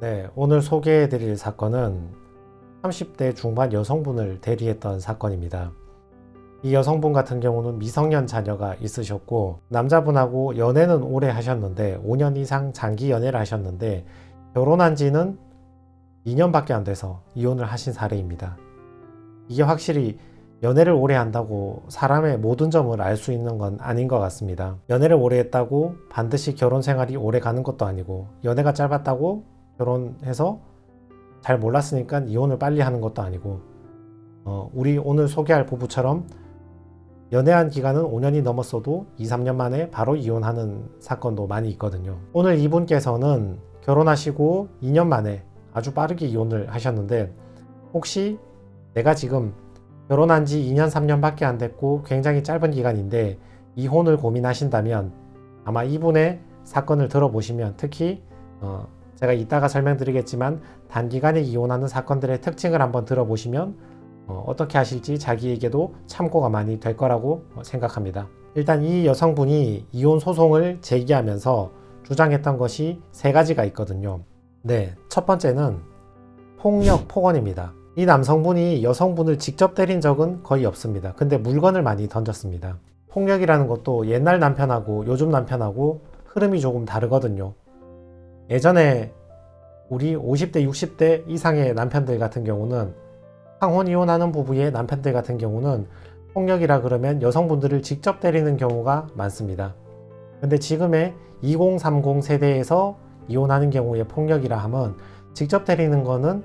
네, 오늘 소개해 드릴 사건은 30대 중반 여성분을 대리했던 사건입니다. 이 여성분 같은 경우는 미성년 자녀가 있으셨고, 남자분하고 연애는 오래 하셨는데 5년 이상 장기 연애를 하셨는데 결혼한 지는 2년밖에 안 돼서 이혼을 하신 사례입니다. 이게 확실히 연애를 오래 한다고 사람의 모든 점을 알 수 있는 건 아닌 것 같습니다. 연애를 오래 했다고 반드시 결혼 생활이 오래 가는 것도 아니고, 연애가 짧았다고 결혼해서 잘 몰랐으니까 이혼을 빨리 하는 것도 아니고, 우리 오늘 소개할 부부처럼 연애한 기간은 5년이 넘었어도 2, 3년 만에 바로 이혼하는 사건도 많이 있거든요. 오늘 이분께서는 결혼하시고 2년 만에 아주 빠르게 이혼을 하셨는데, 혹시 내가 지금 결혼한 지 2년, 3년밖에 안 됐고 굉장히 짧은 기간인데 이혼을 고민하신다면 아마 이분의 사건을 들어보시면, 특히 제가 이따가 설명드리겠지만 단기간에 이혼하는 사건들의 특징을 한번 들어보시면 어떻게 하실지 자기에게도 참고가 많이 될 거라고 생각합니다. 일단 이 여성분이 이혼 소송을 제기하면서 주장했던 것이 세 가지가 있거든요. 네, 첫 번째는 폭력, 폭언입니다. 이 남성분이 여성분을 직접 때린 적은 거의 없습니다. 근데 물건을 많이 던졌습니다. 폭력이라는 것도 옛날 남편하고 요즘 남편하고 흐름이 조금 다르거든요. 예전에 우리 50대, 60대 이상의 남편들 같은 경우는, 상혼 이혼하는 부부의 남편들 같은 경우는 폭력이라 그러면 여성분들을 직접 때리는 경우가 많습니다. 근데 지금의 2030 세대에서 이혼하는 경우의 폭력이라 하면 직접 때리는 거는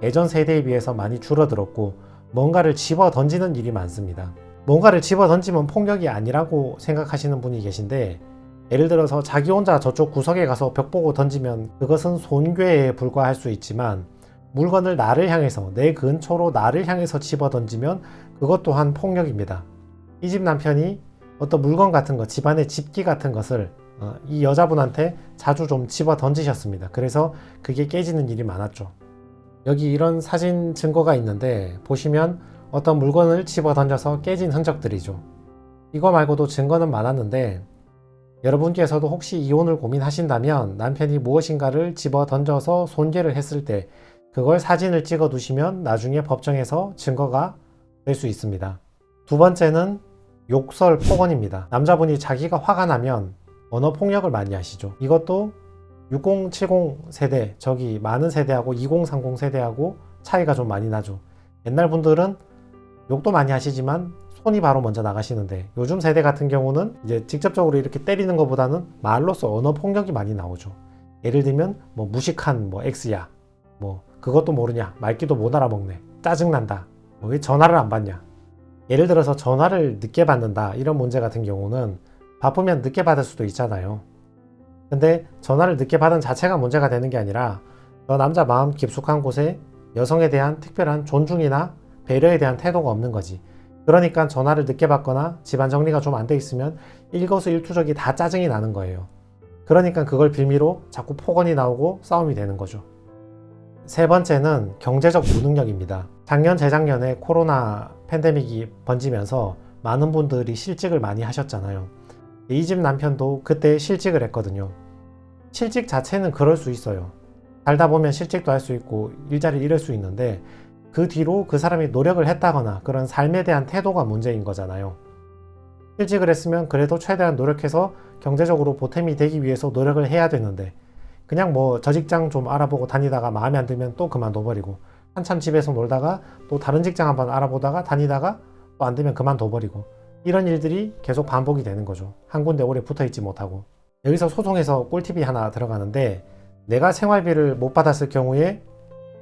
예전 세대에 비해서 많이 줄어들었고, 뭔가를 집어 던지는 일이 많습니다. 뭔가를 집어 던지면 폭력이 아니라고 생각하시는 분이 계신데, 예를 들어서 자기 혼자 저쪽 구석에 가서 벽 보고 던지면 그것은 손괴에 불과할 수 있지만, 물건을 나를 향해서, 내 근처로 나를 향해서 집어 던지면 그것 또한 폭력입니다. 이 집 남편이 어떤 물건 같은 것, 집안의 집기 같은 것을 이 여자분한테 자주 좀 집어 던지셨습니다. 그래서 그게 깨지는 일이 많았죠. 여기 이런 사진 증거가 있는데 보시면 어떤 물건을 집어 던져서 깨진 흔적들이죠. 이거 말고도 증거는 많았는데, 여러분께서도 혹시 이혼을 고민하신다면 남편이 무엇인가를 집어 던져서 손괴를 했을 때 그걸 사진을 찍어 두시면 나중에 법정에서 증거가 될 수 있습니다. 두 번째는 욕설, 폭언입니다. 남자분이 자기가 화가 나면 언어 폭력을 많이 하시죠. 이것도 60, 70 세대, 저기 많은 세대하고 20, 30 세대하고 차이가 좀 많이 나죠. 옛날 분들은 욕도 많이 하시지만 손이 바로 먼저 나가시는데, 요즘 세대 같은 경우는 이제 직접적으로 이렇게 때리는 것보다는 말로써 언어 폭력이 많이 나오죠. 예를 들면 뭐 무식한 뭐 X야, 뭐 그것도 모르냐, 말귀도 못 알아먹네, 짜증난다, 뭐 왜 전화를 안 받냐. 예를 들어서 전화를 늦게 받는다, 이런 문제 같은 경우는 바쁘면 늦게 받을 수도 있잖아요. 근데 전화를 늦게 받은 자체가 문제가 되는 게 아니라 저 남자 마음 깊숙한 곳에 여성에 대한 특별한 존중이나 배려에 대한 태도가 없는 거지. 그러니까 전화를 늦게 받거나 집안 정리가 좀 안 돼 있으면 일거수일투족이 다 짜증이 나는 거예요. 그러니까 그걸 빌미로 자꾸 폭언이 나오고 싸움이 되는 거죠. 세 번째는 경제적 무능력입니다. 작년, 재작년에 코로나 팬데믹이 번지면서 많은 분들이 실직을 많이 하셨잖아요. 이 집 남편도 그때 실직을 했거든요. 실직 자체는 그럴 수 있어요. 살다 보면 실직도 할 수 있고 일자리를 잃을 수 있는데, 그 뒤로 그 사람이 노력을 했다거나 그런 삶에 대한 태도가 문제인 거잖아요. 실직을 했으면 그래도 최대한 노력해서 경제적으로 보탬이 되기 위해서 노력을 해야 되는데, 그냥 뭐 저 직장 좀 알아보고 다니다가 마음에 안 들면 또 그만둬버리고, 한참 집에서 놀다가 또 다른 직장 한번 알아보다가 다니다가 또 안 되면 그만둬버리고, 이런 일들이 계속 반복이 되는 거죠. 한 군데 오래 붙어있지 못하고. 여기서 소송에서 꿀팁이 하나 들어가는데, 내가 생활비를 못 받았을 경우에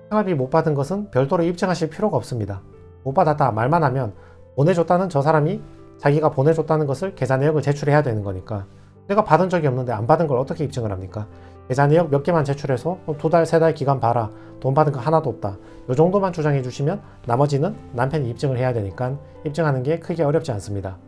생활비 못 받은 것은 별도로 입증하실 필요가 없습니다. 못 받았다 말만 하면 보내줬다는 저 사람이 자기가 보내줬다는 것을 계좌 내역을 제출해야 되는 거니까, 내가 받은 적이 없는데 안 받은 걸 어떻게 입증을 합니까? 계좌 내역 몇 개만 제출해서 2달, 3달 기간 봐라, 돈 받은 거 하나도 없다, 요 정도만 주장해 주시면 나머지는 남편이 입증을 해야 되니까 입증하는 게 크게 어렵지 않습니다.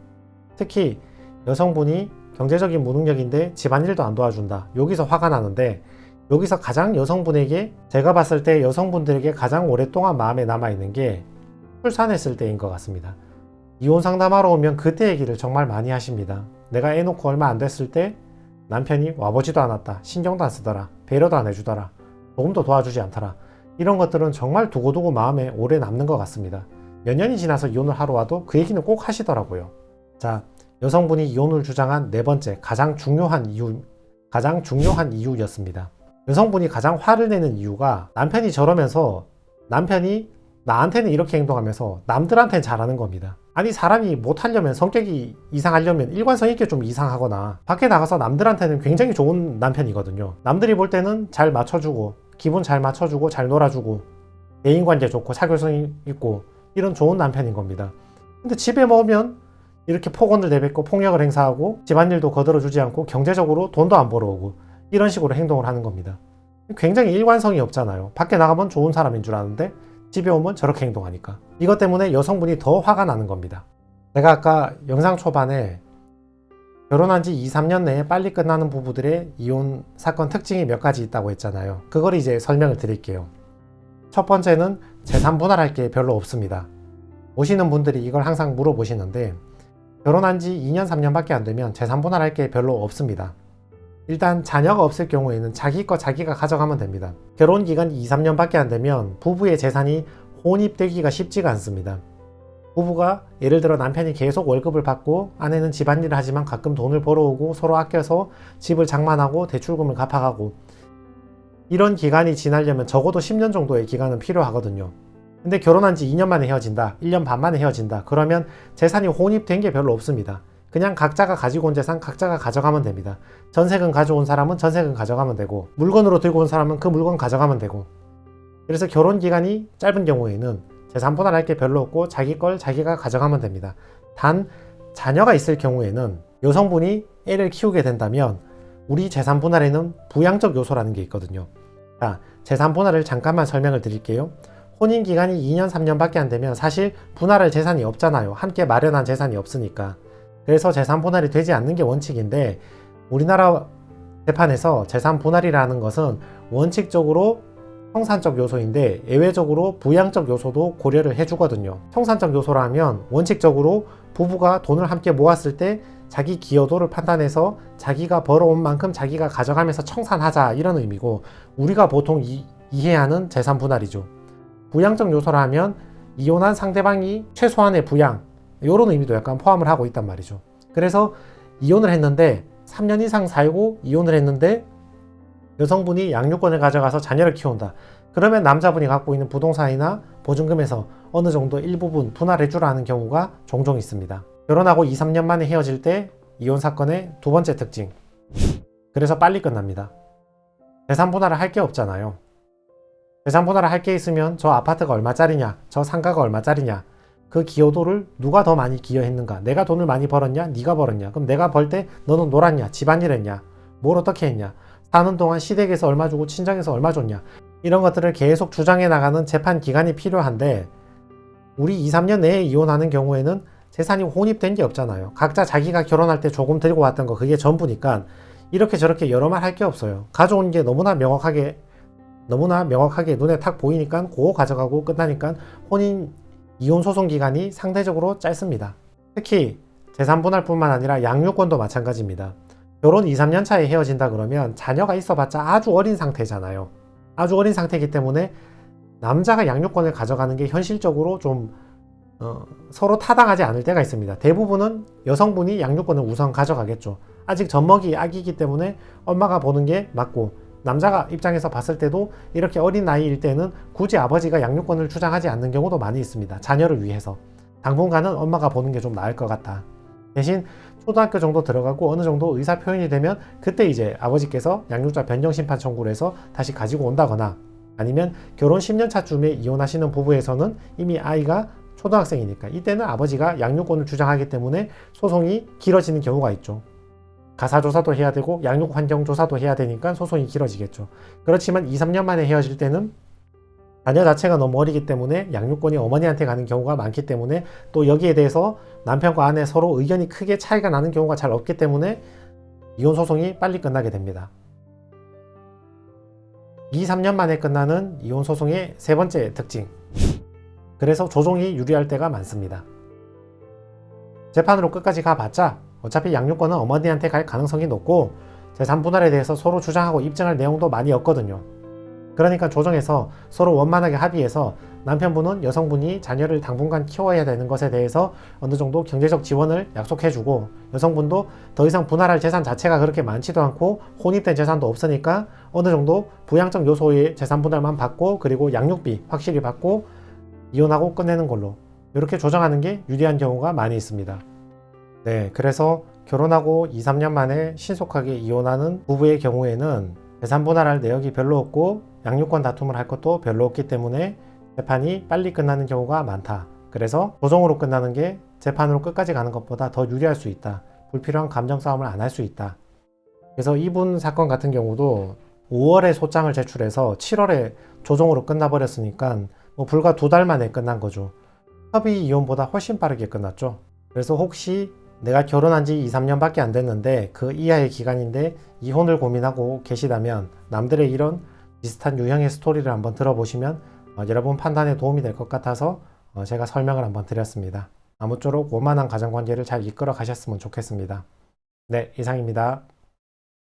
특히 여성분이 경제적인 무능력인데 집안일도 안 도와준다, 여기서 화가 나는데, 여기서 가장 여성분에게, 제가 봤을 때 여성분들에게 가장 오랫동안 마음에 남아있는 게 출산했을 때인 것 같습니다. 이혼 상담하러 오면 그때 얘기를 정말 많이 하십니다. 내가 애 놓고 얼마 안 됐을 때 남편이 와보지도 않았다, 신경도 안 쓰더라, 배려도 안 해주더라, 조금 더 도와주지 않더라. 이런 것들은 정말 두고두고 마음에 오래 남는 것 같습니다. 몇 년이 지나서 이혼을 하러 와도 그 얘기는 꼭 하시더라고요. 자, 여성분이 이혼을 주장한 네 번째 가장 중요한 이유였습니다. 여성분이 가장 화를 내는 이유가 남편이 저러면서 남편이 나한테는 이렇게 행동하면서 남들한테는 잘하는 겁니다. 아니, 사람이 못하려면, 성격이 이상하려면 일관성 있게 좀 이상하거나 밖에 나가서 남들한테는 굉장히 좋은 남편이거든요. 남들이 볼 때는 잘 맞춰주고 기분 잘 맞춰주고 잘 놀아주고 대인관계 좋고 사교성 있고 이런 좋은 남편인 겁니다. 근데 집에 오면 이렇게 폭언을 내뱉고 폭력을 행사하고 집안일도 거들어주지 않고 경제적으로 돈도 안 벌어오고 이런 식으로 행동을 하는 겁니다. 굉장히 일관성이 없잖아요. 밖에 나가면 좋은 사람인 줄 아는데 집에 오면 저렇게 행동하니까. 이것 때문에 여성분이 더 화가 나는 겁니다. 제가 아까 영상 초반에 결혼한 지 2, 3년 내에 빨리 끝나는 부부들의 이혼 사건 특징이 몇 가지 있다고 했잖아요. 그걸 이제 설명을 드릴게요. 첫 번째는 재산 분할할 게 별로 없습니다. 오시는 분들이 이걸 항상 물어보시는데 결혼한 지 2년, 3년밖에 안 되면 재산 분할할 게 별로 없습니다. 일단 자녀가 없을 경우에는 자기 거 자기가 가져가면 됩니다. 결혼 기간이 2, 3년밖에 안 되면 부부의 재산이 혼입되기가 쉽지가 않습니다. 부부가 예를 들어 남편이 계속 월급을 받고 아내는 집안일을 하지만 가끔 돈을 벌어오고 서로 아껴서 집을 장만하고 대출금을 갚아가고 이런 기간이 지나려면 적어도 10년 정도의 기간은 필요하거든요. 근데 결혼한 지 2년 만에 헤어진다, 1년 반 만에 헤어진다, 그러면 재산이 혼입된 게 별로 없습니다. 그냥 각자가 가지고 온 재산 각자가 가져가면 됩니다. 전세금 가져온 사람은 전세금 가져가면 되고 물건으로 들고 온 사람은 그 물건 가져가면 되고. 그래서 결혼 기간이 짧은 경우에는 재산 분할할 게 별로 없고 자기 걸 자기가 가져가면 됩니다. 단 자녀가 있을 경우에는 여성분이 애를 키우게 된다면 우리 재산 분할에는 부양적 요소라는 게 있거든요. 자, 재산 분할을 잠깐만 설명을 드릴게요. 혼인 기간이 2년, 3년밖에 안 되면 사실 분할할 재산이 없잖아요. 함께 마련한 재산이 없으니까. 그래서 재산 분할이 되지 않는 게 원칙인데 우리나라 재판에서 재산 분할이라는 것은 원칙적으로 청산적 요소인데 예외적으로 부양적 요소도 고려를 해주거든요. 청산적 요소라 하면 원칙적으로 부부가 돈을 함께 모았을 때 자기 기여도를 판단해서 자기가 벌어온 만큼 자기가 가져가면서 청산하자 이런 의미고 우리가 보통 이해하는 재산 분할이죠. 부양적 요소라 하면 이혼한 상대방이 최소한의 부양 이런 의미도 약간 포함을 하고 있단 말이죠. 그래서 이혼을 했는데 3년 이상 살고 이혼을 했는데 여성분이 양육권을 가져가서 자녀를 키운다. 그러면 남자분이 갖고 있는 부동산이나 보증금에서 어느 정도 일부분 분할해 주라는 경우가 종종 있습니다. 결혼하고 2, 3년 만에 헤어질 때 이혼 사건의 두 번째 특징. 그래서 빨리 끝납니다. 재산 분할을 할 게 없잖아요. 재산 분할을 할 게 있으면 저 아파트가 얼마짜리냐, 저 상가가 얼마짜리냐, 그 기여도를 누가 더 많이 기여했는가, 내가 돈을 많이 벌었냐, 네가 벌었냐, 그럼 내가 벌 때 너는 놀았냐, 집안일 했냐, 뭘 어떻게 했냐, 사는 동안 시댁에서 얼마 주고 친정에서 얼마 줬냐, 이런 것들을 계속 주장해 나가는 재판 기간이 필요한데 우리 2, 3년 내에 이혼하는 경우에는 재산이 혼입된 게 없잖아요. 각자 자기가 결혼할 때 조금 들고 왔던 거 그게 전부니까 이렇게 저렇게 여러 말 할 게 없어요. 가져온 게 너무나 명확하게 눈에 탁 보이니까 그거 가져가고 끝나니까 혼인 이혼 소송 기간이 상대적으로 짧습니다. 특히 재산 분할뿐만 아니라 양육권도 마찬가지입니다. 결혼 2, 3년 차에 헤어진다 그러면 자녀가 있어봤자 아주 어린 상태잖아요. 아주 어린 상태이기 때문에 남자가 양육권을 가져가는 게 현실적으로 좀 서로 타당하지 않을 때가 있습니다. 대부분은 여성분이 양육권을 우선 가져가겠죠. 아직 젖먹이 아기이기 때문에 엄마가 보는 게 맞고 남자가 입장에서 봤을 때도 이렇게 어린 나이일 때는 굳이 아버지가 양육권을 주장하지 않는 경우도 많이 있습니다. 자녀를 위해서. 당분간은 엄마가 보는 게 좀 나을 것 같다. 대신 초등학교 정도 들어가고 어느 정도 의사 표현이 되면 그때 이제 아버지께서 양육자 변경 심판 청구를 해서 다시 가지고 온다거나 아니면 결혼 10년 차쯤에 이혼하시는 부부에서는 이미 아이가 초등학생이니까 이때는 아버지가 양육권을 주장하기 때문에 소송이 길어지는 경우가 있죠. 가사조사도 해야 되고 양육 환경 조사도 해야 되니까 소송이 길어지겠죠. 그렇지만 2, 3년 만에 헤어질 때는 자녀 자체가 너무 어리기 때문에 양육권이 어머니한테 가는 경우가 많기 때문에 또 여기에 대해서 남편과 아내 서로 의견이 크게 차이가 나는 경우가 잘 없기 때문에 이혼 소송이 빨리 끝나게 됩니다. 2, 3년 만에 끝나는 이혼 소송의 세 번째 특징. 그래서 조정이 유리할 때가 많습니다. 재판으로 끝까지 가봤자 어차피 양육권은 어머니한테 갈 가능성이 높고 재산 분할에 대해서 서로 주장하고 입증할 내용도 많이 없거든요. 그러니까 조정에서 서로 원만하게 합의해서 남편분은 여성분이 자녀를 당분간 키워야 되는 것에 대해서 어느 정도 경제적 지원을 약속해주고, 여성분도 더 이상 분할할 재산 자체가 그렇게 많지도 않고 혼입된 재산도 없으니까 어느 정도 부양적 요소의 재산 분할만 받고, 그리고 양육비 확실히 받고 이혼하고 끝내는 걸로 이렇게 조정하는 게 유리한 경우가 많이 있습니다. 네, 그래서 결혼하고 2, 3년 만에 신속하게 이혼하는 부부의 경우에는 재산 분할할 내역이 별로 없고 양육권 다툼을 할 것도 별로 없기 때문에 재판이 빨리 끝나는 경우가 많다. 그래서 조정으로 끝나는 게 재판으로 끝까지 가는 것보다 더 유리할 수 있다. 불필요한 감정 싸움을 안 할 수 있다. 그래서 이분 사건 같은 경우도 5월에 소장을 제출해서 7월에 조정으로 끝나버렸으니까 불과 2달 만에 끝난 거죠. 협의 이혼보다 훨씬 빠르게 끝났죠. 그래서 혹시 내가 결혼한 지 2, 3년밖에 안 됐는데 그 이하의 기간인데 이혼을 고민하고 계시다면 남들의 이런 비슷한 유형의 스토리를 한번 들어보시면 여러분 판단에 도움이 될 것 같아서 제가 설명을 한번 드렸습니다. 아무쪼록 원만한 가정관계를 잘 이끌어 가셨으면 좋겠습니다. 네, 이상입니다.